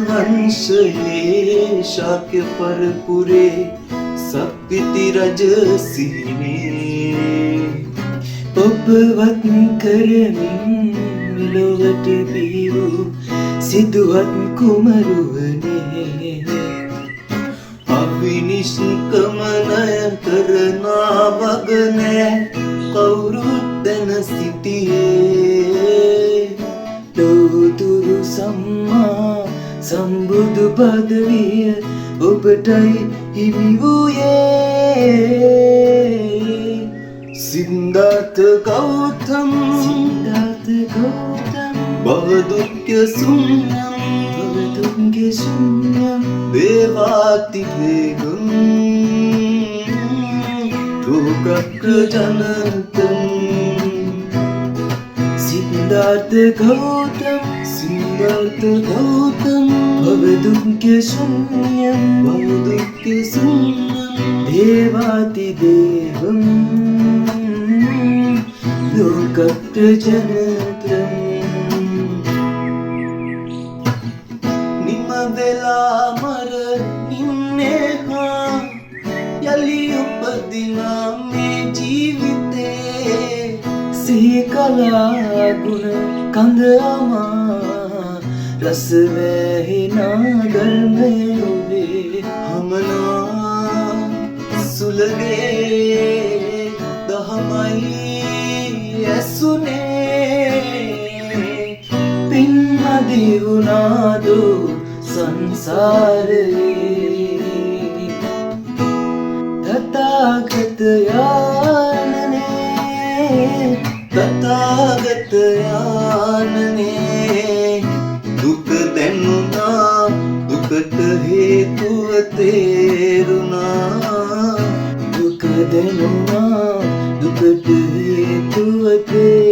වංශයේ ශාක්‍ය පරපුරේ සක්විති රජ සිහිනේ ඔබවත් කරමින් මෙලොවට බිවූ සිදුවත් කුමරුවනේ අවිනිශ්කමනය කරනා වග නෑ කවුරුත් දැන සිටියේ ලෝතුරු සම්මා සම්බුදු පදවිය ඔබටයි හිමි වූයේ සිද්ධාර්ථ ගෞතම භවදුක්ඛ ශුන්‍යම් දේවාති වේගම් ලෝකක්ඛ ජනතම් සිද්ධාර්ථ ගෞතම භවදුක්ඛ ශුන්‍යම් දේවාති දේවම් ලෝකක්ඛ ජනතම් වෙලා මරණින්නේ හා යලි උපදිනා මේ ජීවිතේ සිහි කළා ගුණ කඳ අමා රස වැහිනා ධර්මයේ ඔබේ හමනා සුලගේ දහමයි ඇසුනේ පින්මදි වුණාදෝ සංසාරේ තථාගත යානනේ දුක දැනුණා දුකට හේතුව තේරුණා දුක දැනුණා දුකට හේතුව තේරුණා